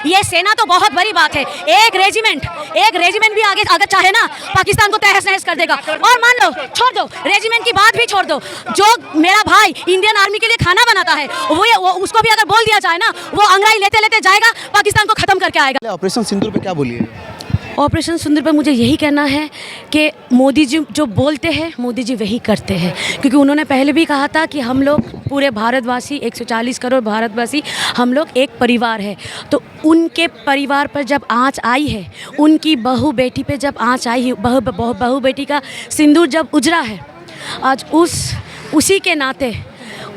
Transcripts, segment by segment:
ये सेना तो बहुत बड़ी बात है। एक रेजिमेंट भी आगे अगर चाहे ना पाकिस्तान को तहस नहस कर देगा। और मान लो, छोड़ दो रेजिमेंट की बात भी छोड़ दो, जो मेरा भाई इंडियन आर्मी के लिए खाना बनाता है वो उसको भी अगर बोल दिया जाए ना, वो अंग्रेजी लेते लेते जाएगा, पाकिस्तान को खत्म करके आएगा। ऑपरेशन सिंदूर पे क्या बोलिए? ऑपरेशन सिंदूर पर मुझे यही कहना है कि मोदी जी जो बोलते हैं मोदी जी वही करते हैं, क्योंकि उन्होंने पहले भी कहा था कि हम लोग पूरे भारतवासी 140 करोड़ भारतवासी हम लोग एक परिवार है। तो उनके परिवार पर जब आँच आई है, उनकी बहू बेटी पे जब आँच आई है, बहू बेटी का सिंदूर जब उजड़ा है, आज उसी के नाते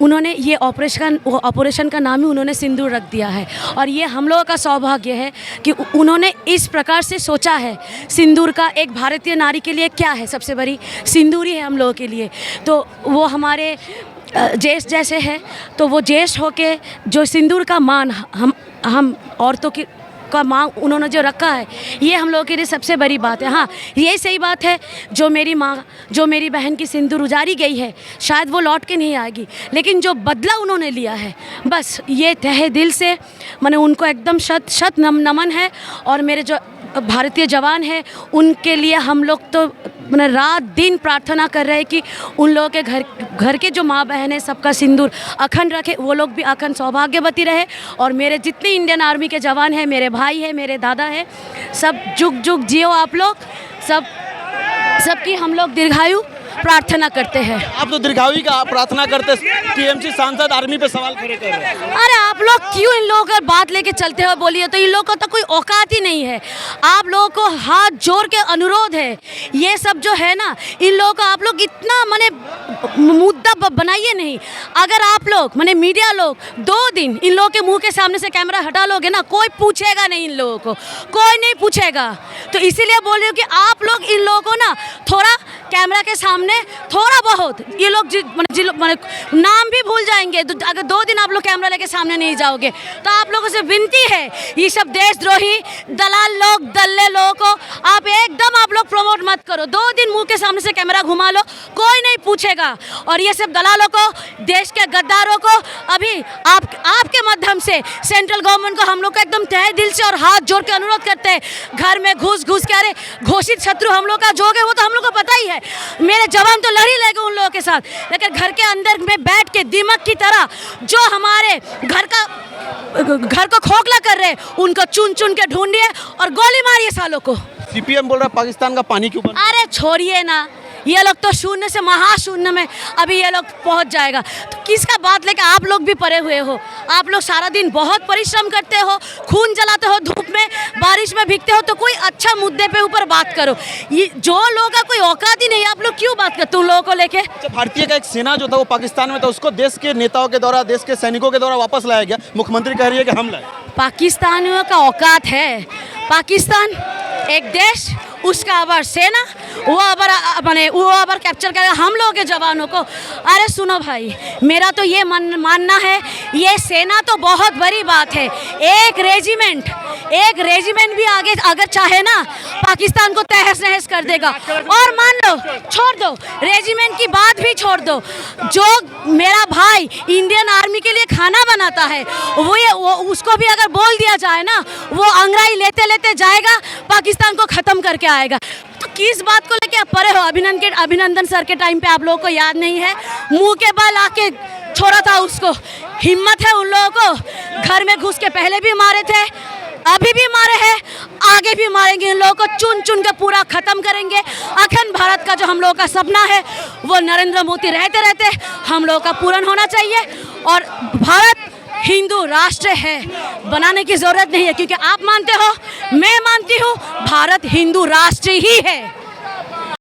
उन्होंने ये ऑपरेशन का नाम ही उन्होंने सिंदूर रख दिया है। और ये हम लोगों का सौभाग्य है कि उन्होंने इस प्रकार से सोचा है। सिंदूर का एक भारतीय नारी के लिए क्या है, सबसे बड़ी सिंदूर ही है हम लोगों के लिए। तो वो हमारे ज्येष्ठ जैसे है, तो वो ज्येष्ठ होके जो सिंदूर का मान हम औरतों का मांग उन्होंने जो रखा है, ये हम लोगों के लिए सबसे बड़ी बात है। हाँ, ये सही बात है, जो मेरी माँ, जो मेरी बहन की सिंदूर उजारी गई है, शायद वो लौट के नहीं आएगी, लेकिन जो बदला उन्होंने लिया है, बस ये तहे दिल से मैंने उनको एकदम शत नमन है। और मेरे जो भारतीय जवान हैं, उनके लिए हम लोग तो मैंने रात दिन प्रार्थना कर रहे हैं कि उन लोगों के घर के जो माँ बहन है, सबका सिंदूर अखंड रखे, वो लोग भी अखंड सौभाग्यवती रहे। और मेरे जितने इंडियन आर्मी के जवान हैं, मेरे भाई हैं, मेरे दादा हैं, सब जुग जुग जियो आप लोग, सबकी हम लोग दीर्घायु प्रार्थना करते हैं। आप तो दीर्घायु का प्रार्थना करते, टीएमसी सांसद आर्मी पे सवाल खड़े कर रहे हैं। अरे आप लोग क्यों इन लोगों का बात लेके चलते हो? बोलिए तो इन लोगों को तो कोई औकात ही नहीं है। आप लोगों को हाथ जोड़ के अनुरोध है, ये सब जो है ना, इन लोगों को आप लोग इतना माने मुद्दा बनाइए नहीं। अगर आप लोग माने मीडिया लोग 2 दिन इन लोगों के मुंह के सामने से कैमरा हटा लोगे ना, कोई पूछेगा नहीं, इन लोगों को कोई नहीं पूछेगा। तो इसीलिए बोल रही हूँ कि आप लोग इन लोगों को ना थोड़ा कैमरा के सामने थोड़ा बहुत, ये लोग नाम भी भूल जाएंगे तो अगर 2 दिन आप लोग कैमरा लेके सामने नहीं जाओगे। तो आप लोगों से विनती है, ये सब देशद्रोही दलाल लोग, दल्ले लोगों को आप एकदम आप लोग प्रमोट मत करो। 2 दिन मुंह के सामने से कैमरा घुमा लो, कोई नहीं पूछेगा। और ये सब दलालों को, देश के गद्दारों को अभी आपके माध्यम से सेंट्रल गवर्नमेंट को हम लोग का एकदम तहे दिल से और हाथ जोड़ के अनुरोध करते हैं, घर में घुस के, अरे घोषित शत्रु हम लोग का जो है वो तो हम लोग को पता ही है। मेरे जवान तो लड़ ही लेंगे उन लोगों के साथ, लेकिन घर के अंदर में बैठ के दीमक की तरह जो हमारे घर को खोखला कर रहे हैं, उनको चुन के ढूंढिए और गोली मारिए सालों को। सीपीएम बोल रहा है पाकिस्तान का पानी क्यों बंद? अरे छोड़िए ना, ये लोग तो शून्य से महाशून्य में अभी ये लोग पहुंच जाएगा। तो किसका बात लेके आप लोग भी परे हुए हो? आप लोग सारा दिन बहुत परिश्रम करते हो, खून जलाते हो, धूप में बारिश में भीगते हो, तो कोई अच्छा मुद्दे पे ऊपर बात करो। ये जो लोगों का कोई औकात ही नहीं, आप लोग क्यों बात करते हो उन लोगों को लेके? भारतीय का एक सेना जो था वो पाकिस्तान में था, उसको देश के नेताओं के द्वारा, देश के सैनिकों के द्वारा वापस लाया गया। मुख्यमंत्री कह रही है कि हम लाए। पाकिस्तानियों का औकात है? पाकिस्तान एक देश, उसका अबर सेना, वो अबर कैप्चर करेगा हम लोगों के जवानों को। अरे सुनो भाई, मेरा तो ये मानना है, ये सेना तो बहुत बड़ी बात है। एक रेजिमेंट भी आगे अगर चाहे ना पाकिस्तान को तहस नहस कर देगा। और मान लो, छोड़ दो रेजिमेंट की बात भी छोड़ दो, जो मेरा भाई इंडियन आर्मी के लिए खाना बनाता है, वो उसको भी अगर बोल दिया जाए ना, वो अंग्रेजी लेते लेते जाएगा, पाकिस्तान को खत्म करके आएगा। तो किस बात को लेके आप परे हो? अभिनंदन सर के टाइम पे आप लोगों को याद नहीं है, मुंह के बल आके छोड़ा था उसको। हिम्मत है उन लोगों को, घर में घुस के पहले भी मारे थे, अभी भी मारे हैं, आगे भी मारेंगे। इन लोगों को चुन के पूरा खत्म करेंगे। अखंड भारत का जो हम लोगों का सपना है, वो नरेंद्र मोदी रहते हम लोगों का पूर्ण होना चाहिए। और भारत हिंदू राष्ट्र है, बनाने की जरूरत नहीं है, क्योंकि आप मानते हो, मैं मानती हूँ, भारत हिंदू राष्ट्र ही है।